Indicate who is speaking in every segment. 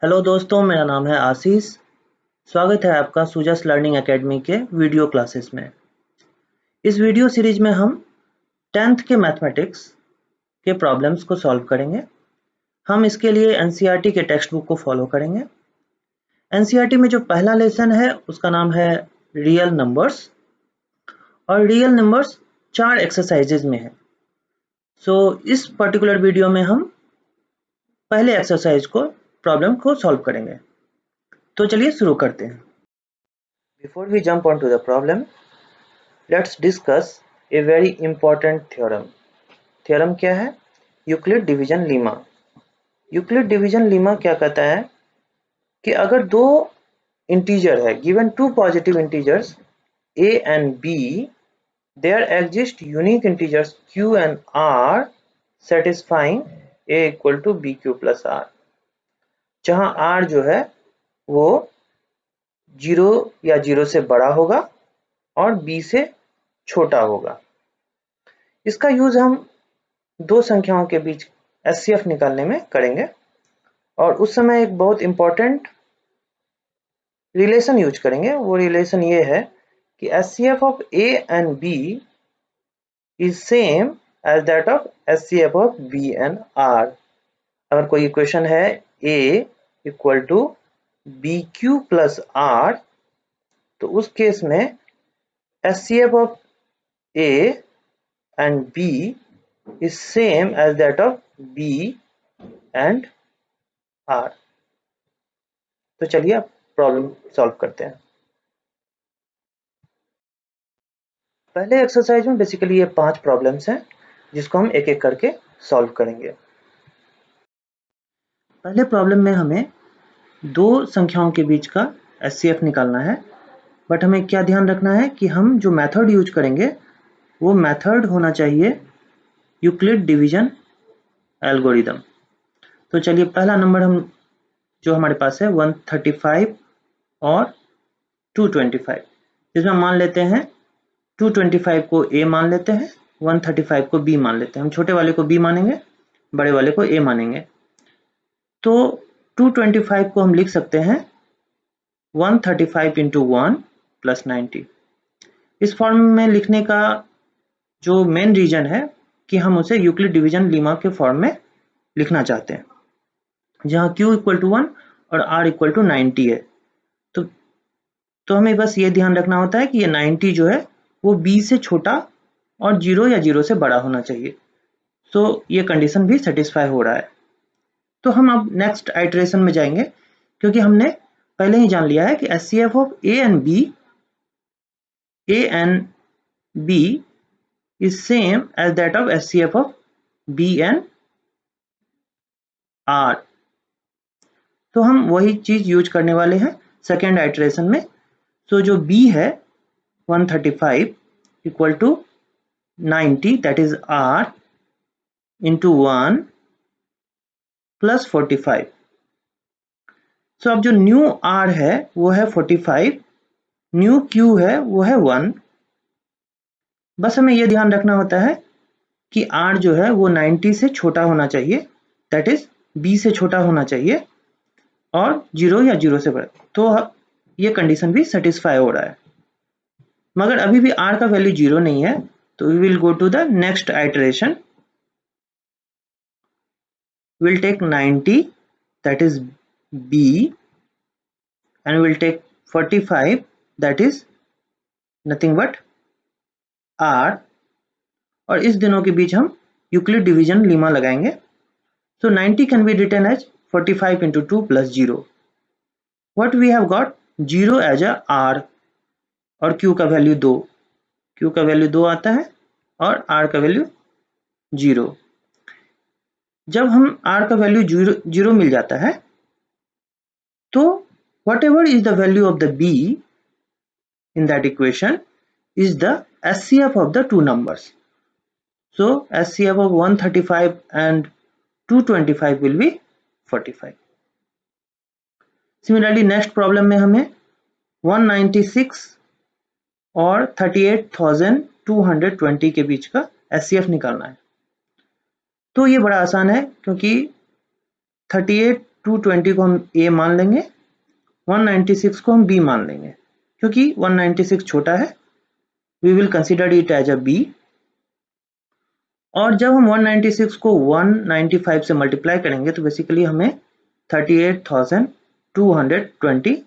Speaker 1: Hello दोस्तों, मेरा नाम है आशीष। स्वागत है आपका सुजस लर्निंग एकेडमी के वीडियो क्लासेस में। इस वीडियो सीरीज में हम 10th के मैथमेटिक्स के प्रॉब्लम्स को सॉल्व करेंगे। हम इसके लिए एनसीईआरटी के टेक्स्ट बुक को फॉलो करेंगे। एनसीईआरटी में जो पहला लेसन है उसका नाम है रियल नंबर्स, और रियल नंबर्स 4 एक्सरसाइजेज में है। इस पर्टिकुलर वीडियो में हम पहले एक्सरसाइज को प्रॉब्लम को सॉल्व करेंगे। तो चलिए शुरू करते हैं। Before we jump on to the problem, let's discuss a very important theorem. Theorem क्या है? Euclid division lemma. Euclid division lemma क्या कहता है कि अगर दो इंटीजर है, given two positive integers a and b, there exist unique integers q and r satisfying a equal to bq plus r, जहां r जो है वो 0 या 0 से बड़ा होगा और b से छोटा होगा। इसका यूज हम दो संख्याओं के बीच एचसीएफ निकालने में करेंगे, और उस समय एक बहुत इंपॉर्टेंट रिलेशन यूज करेंगे। वो रिलेशन ये है कि HCF of a and b is same as that of HCF of b and r. अगर कोई इक्वेशन है a equal to b q plus r, तो उस केस में HCF of a and b is same as that of B and R। तो चलिए अब problem solve करते हैं। पहले एक्सरसाइज में बेसिकली ये 5 प्रॉब्लम्स हैं जिसको हम एक एक करके सॉल्व करेंगे। पहले प्रॉब्लम में हमें दो संख्याओं के बीच का एचसीएफ निकालना है, बट हमें क्या ध्यान रखना है कि हम जो मेथड यूज करेंगे वो मेथड होना चाहिए यूक्लिड डिवीजन एल्गोरिदम। तो चलिए पहला नंबर हम जो हमारे पास है 135 और 225, इसमें मान लेते हैं 225 को a मान लेते हैं, 135 को b मान लेते हैं। हम छोटे वाले को b मानेंगे, बड़े वाले को a मानेंगे। तो 225 को हम लिख सकते हैं 135 इंटू 1 प्लस 90। इस फॉर्म में लिखने का जो मेन रीजन है कि हम उसे यूक्लिड डिवीजन लीमा के फॉर्म में लिखना चाहते हैं, जहां q इक्वल टू 1 और r इक्वल टू 90 है। तो हमें बस ये ध्यान रखना होता है कि ये 90 जो है वो b से छोटा और 0 या 0 से बड़ा होना चाहिए। तो ये कंडीशन भी सेटिस्फाई हो रहा है। तो हम अब नेक्स्ट आइटरेशन में जाएंगे, क्योंकि हमने पहले ही जान लिया है कि HCF of a and b is same as that of HCF of b and r. तो हम वही चीज यूज करने वाले हैं सेकेंड आइटरेशन में। तो जो b है 135 equal to 90, that is r into 1 plus 45। So अब जो न्यू r है वो है 45, न्यू q है वो है 1। बस हमें ये ध्यान रखना होता है कि r जो है वो 90 से छोटा होना चाहिए, दैट इज b से छोटा होना चाहिए, और 0 या 0 से बड़ा। तो ये कंडीशन भी सेटिस्फाई हो रहा है, मगर अभी भी r का वैल्यू 0 नहीं है। तो we will go to the next iteration. we'll take 90, that is b, and we'll take 45, that is nothing but r, और इस दिनों के बीच हम यूक्लिड डिवीजन लीमा लगाएंगे। so 90 can be written as 45 into 2 plus 0. what we have got 0 as a r, और q का value 2, q का value 2 आता है और r का वैल्यू 0। जब हम r का वैल्यू 0 मिल जाता है, तो whatever is the value of the b in that equation is the SCF of the two numbers. So SCF of 135 and 225 will be 45. Similarly, next problem में हमें 196 और 38,220 के बीच का SCF निकालना है। तो ये बड़ा आसान है, क्योंकि 220 को हम A मान लेंगे, 196 को हम B मान लेंगे, क्योंकि 196 छोटा है, we will consider it as a B। और जब हम 196 को 195 से मल्टीप्लाई करेंगे तो बेसिकली हमें 38,220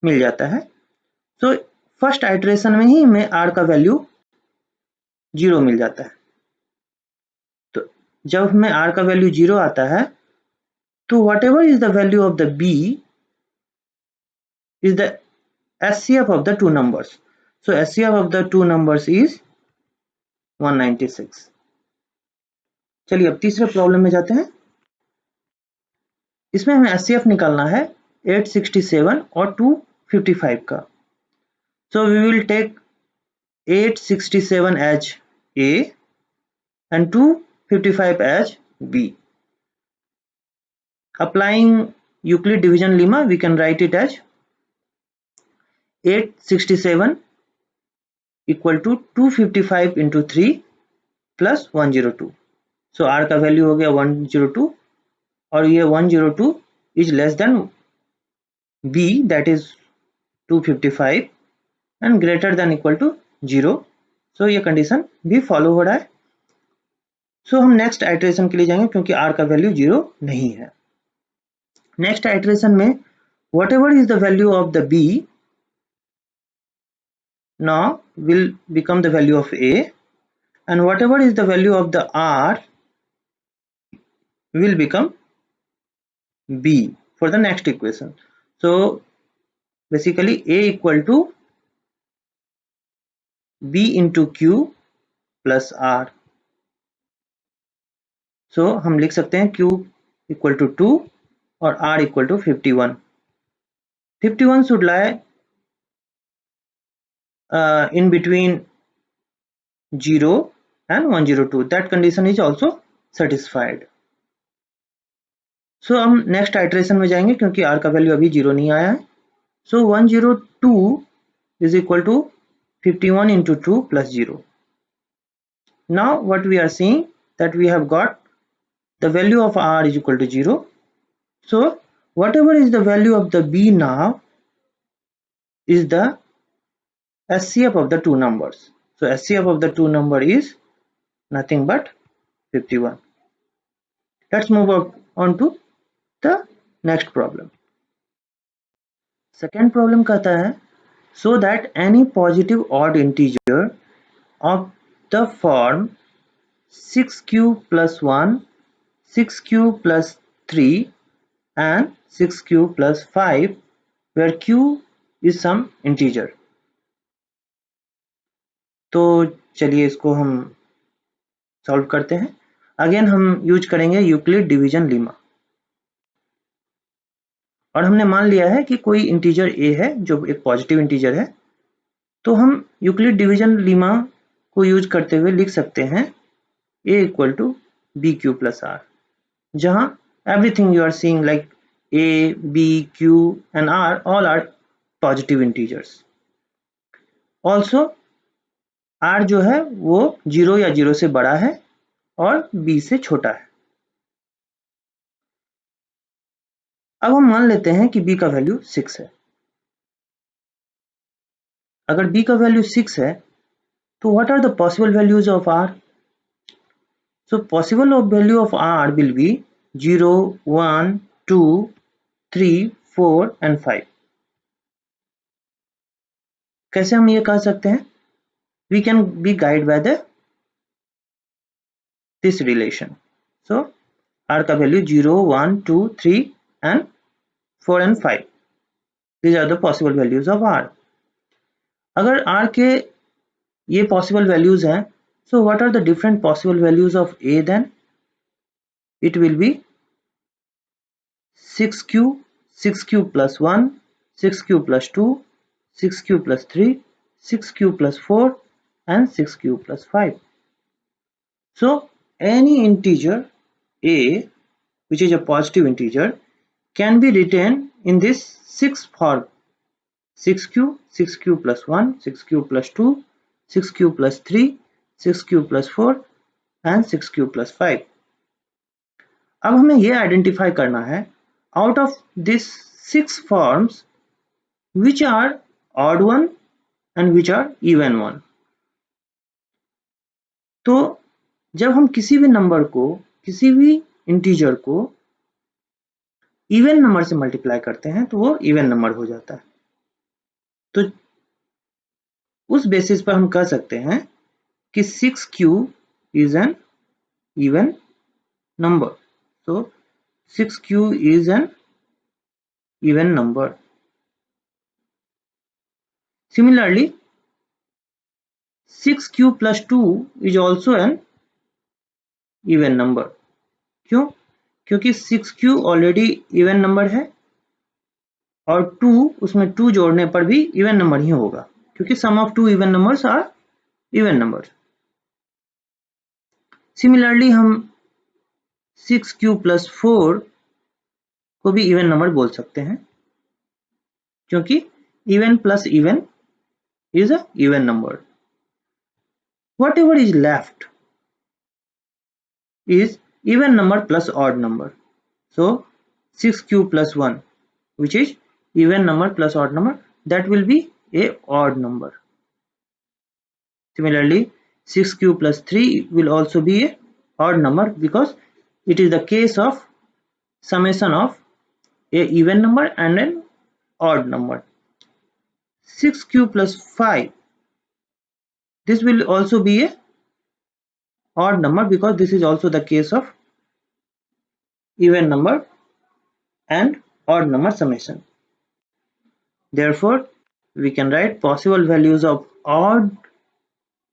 Speaker 1: मिल जाता है। तो फर्स्ट आइटरेशन में ही हमें R का वैल्यू 0 मिल जाता है। तो जब हमें R का वैल्यू 0 आता है तो whatever is the value of the B is the SCF of the two numbers. So SCF of the two numbers is 196. चलिए अब तीसरे प्रॉब्लम में जाते हैं। इसमें हमें SCF निकालना है 867 और 255 का। So we will take 867 as A and 255 as B. Applying Euclid division lemma, we can write it as 867 equal to 255 into 3 plus 102. So R का वैल्यू हो गया 102 और ये 102 is less than B, that is 255 and greater than equal to 0. So ये condition भी follow हो रहा है। So हम नेक्स्ट आइटरेशन के लिए जाएंगे क्योंकि R का वैल्यू 0 नहीं है। नेक्स्ट आइटरेशन में whatever is the value of the B now will become the value of A and whatever is the value of the R will become B for the next equation. So basically A equal to B into Q plus R. So हम लिख सकते हैं Q equal to 2 और R equal to 51. 51 should lie in between 0 and 102. That condition is also satisfied. So हम next iteration में जाएंगे क्योंकि R का वैल्यू अभी 0 नहीं आया है। So 102 is equal to 51 into 2 plus 0. Now what we are seeing that we have got the value of R is equal to 0. So whatever is the value of the B now is the SCF of the two numbers. So SCF of the two number is nothing but 51. Let's move on to the next problem. Second problem कहता है so that any positive odd integer of the form 6q plus 1, 6q plus 3 and 6q plus 5 where q is some integer. तो चलिए इसको हम solve करते हैं। Again हम use करेंगे यूक्लिड डिवीजन लीमा और हमने मान लिया है कि कोई इंटीजर a है जो एक पॉजिटिव इंटीजर है। तो हम यूक्लिड डिवीजन लीमा को यूज करते हुए लिख सकते हैं a equal to b q plus r, जहां everything you are seeing like a, b, q and r all are positive integers. Also r जो है वो 0 या 0 से बड़ा है और b से छोटा है। अब हम मान लेते हैं कि b का वैल्यू 6 है। अगर b का वैल्यू 6 है तो what are the possible values of r? So possible value of r will be 0, 1, 2, 3, 4 and 5. कैसे हम ये कह सकते हैं? We can be guided by this relation. So r का value 0, 1, 2, 3 and 4 and 5. These are the possible values of r. अगर r के ये possible values हैं, so what are the different possible values of a then? It will be 6q, 6q plus 1, 6q plus 2, 6q plus 3, 6q plus 4 and 6q plus 5. So any integer a which is a positive integer can be written in this 6 form: 6q, 6q plus 1, 6q plus 2, 6q plus 3, 6q plus 4 and 6q plus 5. अब हमें ये identify करना है out of this 6 forms which are odd one and which are even one. तो जब हम किसी भी नंबर को, किसी भी इंटीजर को इवन नंबर से मल्टीप्लाई करते हैं तो वो इवन नंबर हो जाता है। तो उस बेसिस पर हम कह सकते हैं कि 6q is an even number. So 6q is an even number. Similarly, 6q plus 2 is also an even number. क्यों? क्योंकि 6q ऑलरेडी इवन नंबर है और 2 उसमें 2 जोड़ने पर भी इवन नंबर ही होगा, क्योंकि sum of two even numbers are even number. Similarly हम 6q plus 4 को भी इवन नंबर बोल सकते हैं, क्योंकि even plus even is a even number. Whatever is left is even number plus odd number. So 6q plus 1, which is even number plus odd number, that will be a odd number. Similarly, 6q plus 3 will also be a odd number because it is the case of summation of a even number and an odd number. 6q plus 5, this will also be a odd number because this is also the case of even number and odd number summation. Therefore, we can write possible values of odd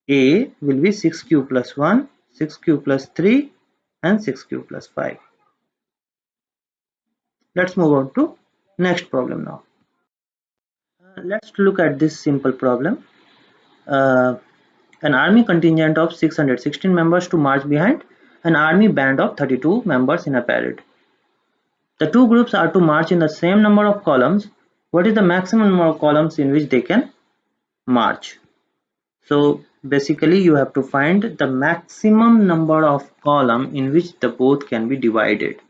Speaker 1: a will be 6q plus 1, 6q plus 3 and 6q plus 5. Let's move on to next problem now. Let's look at this simple problem. An army contingent of 616 members to march behind an army band of 32 members in a parade. The two groups are to march in the same number of columns. What is the maximum number of columns in which they can march? So basically you have to find the maximum number of column in which the both can be divided.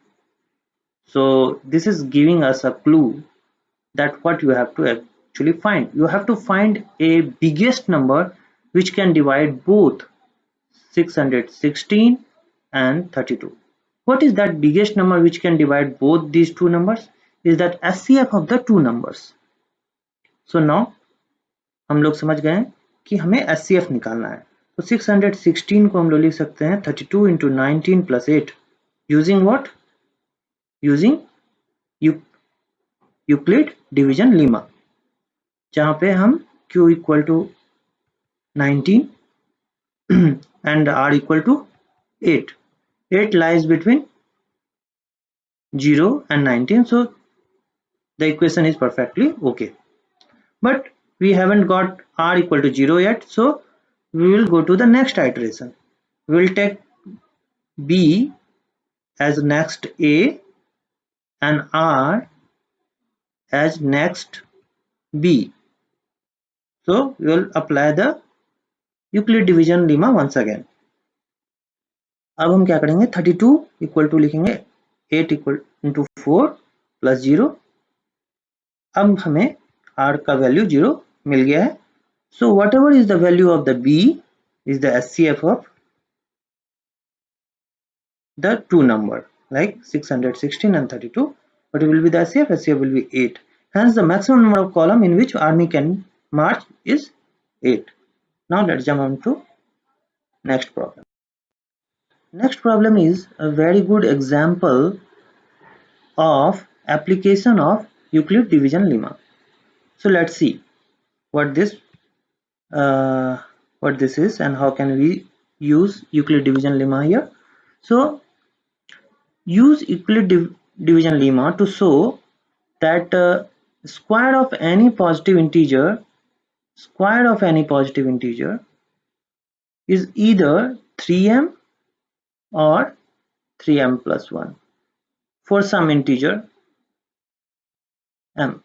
Speaker 1: So this is giving us a clue that what you have to actually find. You have to find a biggest number which can divide both 616 and 32. What is that biggest number which can divide both these two numbers? Is that SCF of the two numbers. So now हम लोग समझ गए कि हमें SCF निकालना है। तो 616 को हम लोग लिख सकते हैं 32 into 19 plus 8 using what? Using Euclid division lemma, जहाँ पे हम Q equal to 19 and R equal to 8. 8 lies between 0 and 19, so the equation is perfectly okay. But we haven't got R equal to 0 yet, so we will go to the next iteration. We will take B as next A and R as next B. So we will apply the Euclid division lemma once again. अब हम क्या करेंगे, 32 equal to लिखेंगे 8 equal into 4 plus 0। अब हमें R का value 0 मिल गया है। So what ever is the value of the B is the SCF of the two number, like 616 and 32. What will be the SCF? SCF will be 8. Hence the maximum number of column in which army can march is 8. Now let's jump on to next problem. Next problem is a very good example of application of Euclid division lemma. So let's see what this is and how can we use Euclid division lemma here. So use Euclid division lemma to show that square of any positive integer is either 3m or 3m plus 1 for some integer m.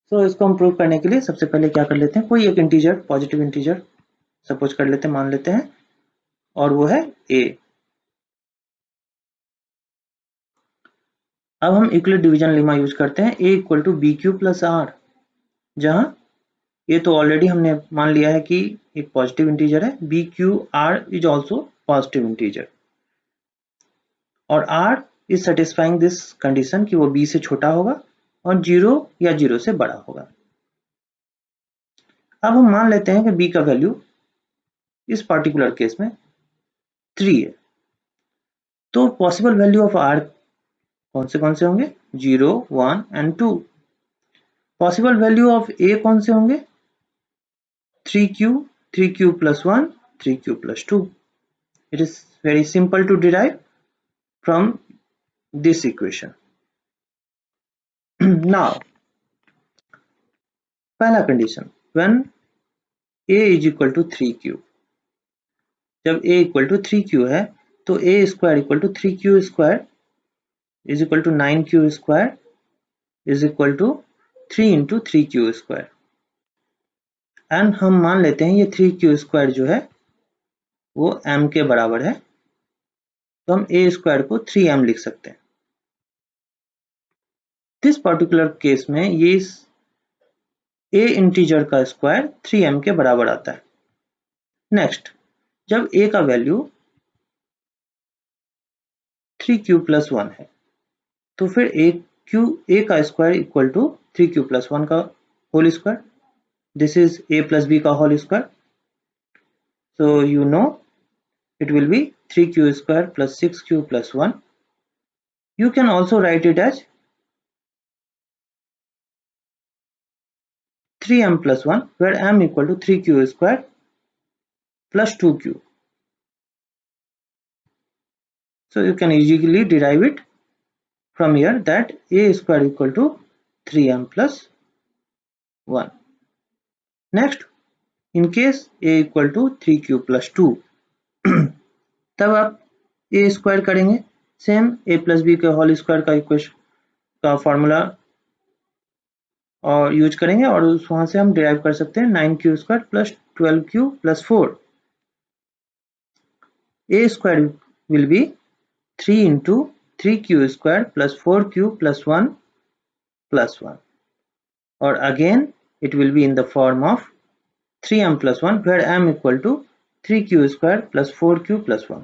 Speaker 1: So इसको हम prove करने के लिए सबसे पहले क्या कर लेते हैं, कोई एक इंटीजर, पॉजिटिव इंटीजर सपोज कर लेते हैं, मान लेते हैं, और वो है a. अब हम यूक्लिड डिवीजन लेमा यूज करते हैं a equal to b q plus r, जहां ये तो ऑलरेडी हमने मान लिया है कि एक पॉजिटिव इंटीजर है, b q r is also positive integer, और r is satisfying this condition कि वो b से छोटा होगा और 0 या 0 से बड़ा होगा। अब हम मान लेते हैं कि b का वैल्यू इस पर्टिकुलर केस में 3 है, तो पॉसिबल वैल्यू ऑफ r कौन से होंगे? 0, 1 and 2। Possible value of a कौन से होंगे? 3q, 3q plus 1, 3q plus 2. It is very simple to derive from this equation. Now, पहला condition, when a is equal to 3q, जब a equal to 3q है तो a square equal to 3q square is equal to 9q square is equal to 3 into 3q square, and हम मान लेते हैं ये 3q square जो है वो m के बराबर है, तो हम a स्क्वायर को 3m लिख सकते हैं। दिस पर्टिकुलर केस में ये a इंटीजर का स्क्वायर 3m के बराबर आता है। नेक्स्ट, जब a का वैल्यू 3q plus 1 है तो फिर a का square equal to 3q plus 1 का whole square, this is a plus b का whole square, so you know it will be 3q square plus 6q plus 1. You can also write it as 3m plus 1, where m equal to 3q square plus 2q. So you can easily derive it from here that a square equal to 3m plus 1. Next, in case a equal to 3q plus 2, तब आप a square करेंगे, same a plus B के whole square का equation का formula और use करेंगे, और वहां से हम डिराइव कर सकते हैं 9q square plus 12q plus 4. a square will be 3 into 3q square plus 4q plus 1 plus 1, or again it will be in the form of 3m plus 1, where m equal to 3q square plus 4q plus 1.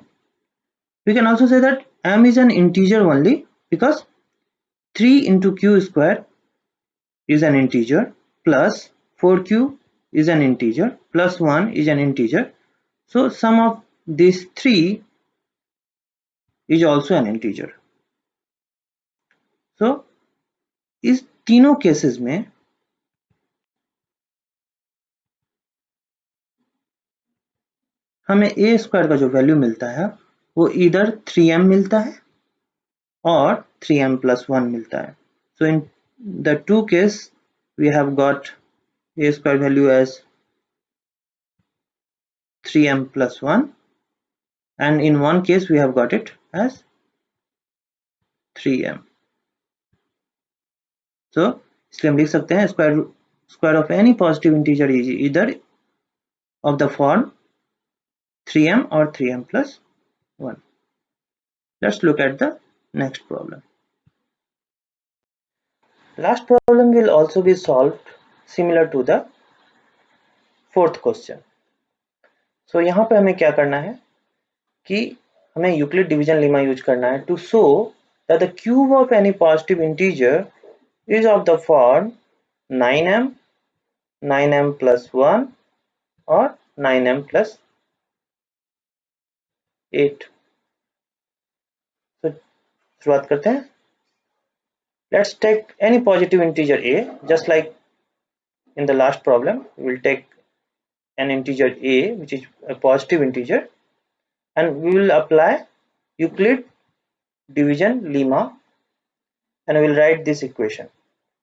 Speaker 1: We can also say that m is an integer only because 3 into q square is an integer plus 4q is an integer plus 1 is an integer, so sum of these three is also an integer. So इस तीनों cases में हमें a square का जो value मिलता है वो इधर 3m मिलता है और 3m plus 1 मिलता है. So in the two case we have got a square value as 3m plus 1, and in one case we have got it as 3m. So इसलिए हम लिख सकते हैं square of any positive integer is either of the form 3m or 3m plus 1. Let's look at the next problem. Last problem will also be solved similar to the fourth question. So यहाँ पे हमें क्या करना है कि हमें Euclid division lemma use करना है to show that the cube of any positive integer is of the form 9m, 9m plus 1 or 9m plus 8. So शुरुआत करते हैं. Let's take any positive integer a, just like in the last problem. We will take an integer a which is a positive integer, and we will apply Euclid division lemma, and we will write this equation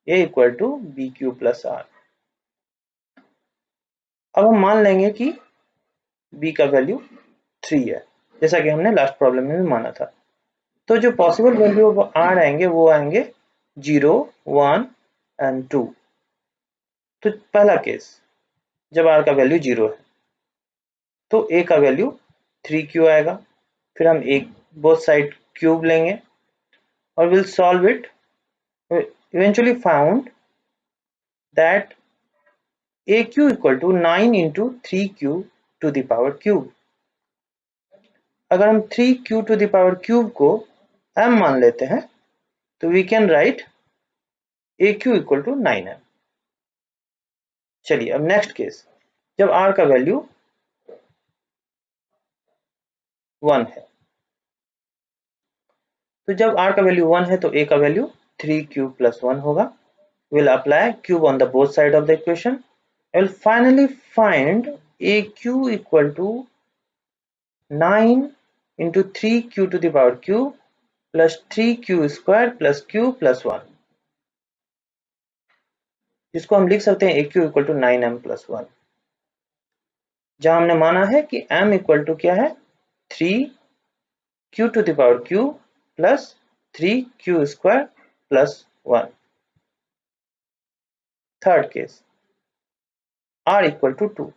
Speaker 1: a equal to bq plus r. अब हम मान लेंगे कि b का value 3 है, जैसा कि हमने लास्ट प्रॉब्लम में भी माना था. तो जो पॉसिबल वैल्यू ऑफ r आएंगे वो आएंगे 0, 1 एंड 2. तो पहला केस जब r का वैल्यू 0 है तो a का वैल्यू 3q आएगा, फिर हम एक बोथ साइड क्यूब लेंगे और will solve it eventually found that AQ equal to 9 into 3Q to the power cube। अगर हम 3Q to the power cube को m मान लेते हैं तो we can write AQ equal to 9m। चलिए अब नेक्स्ट केस, जब r का वैल्यू 1 है, तो जब r का वैल्यू 1 है तो a का वैल्यू 3q plus 1 होगा। We'll apply cube on the both side of the equation. I'll finally find AQ equal to 9 into 3q to the power cube plus 3q square plus q plus 1, जिसको हम लिख सकते हैं AQ equal to 9m plus 1, जहां हमने माना है कि m equal to क्या है 3q to the power q plus 3q square plus 1। Third case, r equal to 2,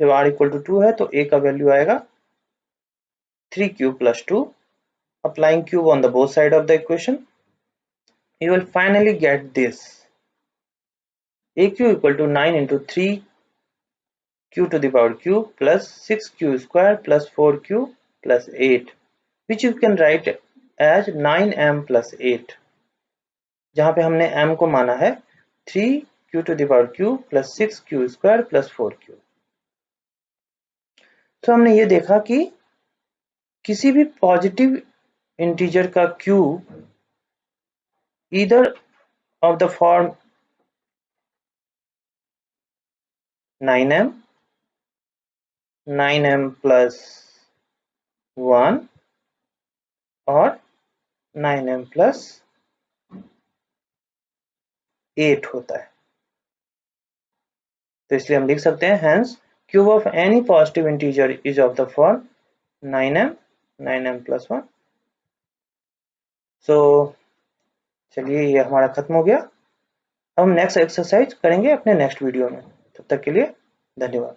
Speaker 1: जब r equal to 2 है तो a का वैल्यू आएगा 3q plus 2। Applying cube on the both side of the equation, you will finally get this AQ equal to 9 into 3q to the power cube plus 6q square plus 4q plus 8, which you can write as 9m plus 8, जहां पे हमने m को माना है 3q to the power cube plus 6q square plus 4q। तो हमने ये देखा कि किसी भी पॉजिटिव इंटीजर का cube either of the form 9m, 9m plus 1 और 9m plus 8 होता है। तो इसलिए हम लिख सकते हैं hence cube of any positive integer is of the form 9m, 9m plus 1। so चलिए ये हमारा खत्म हो गया। अब हम नेक्स्ट एक्सरसाइज करेंगे अपने नेक्स्ट वीडियो में। तब तक के लिए धन्यवाद।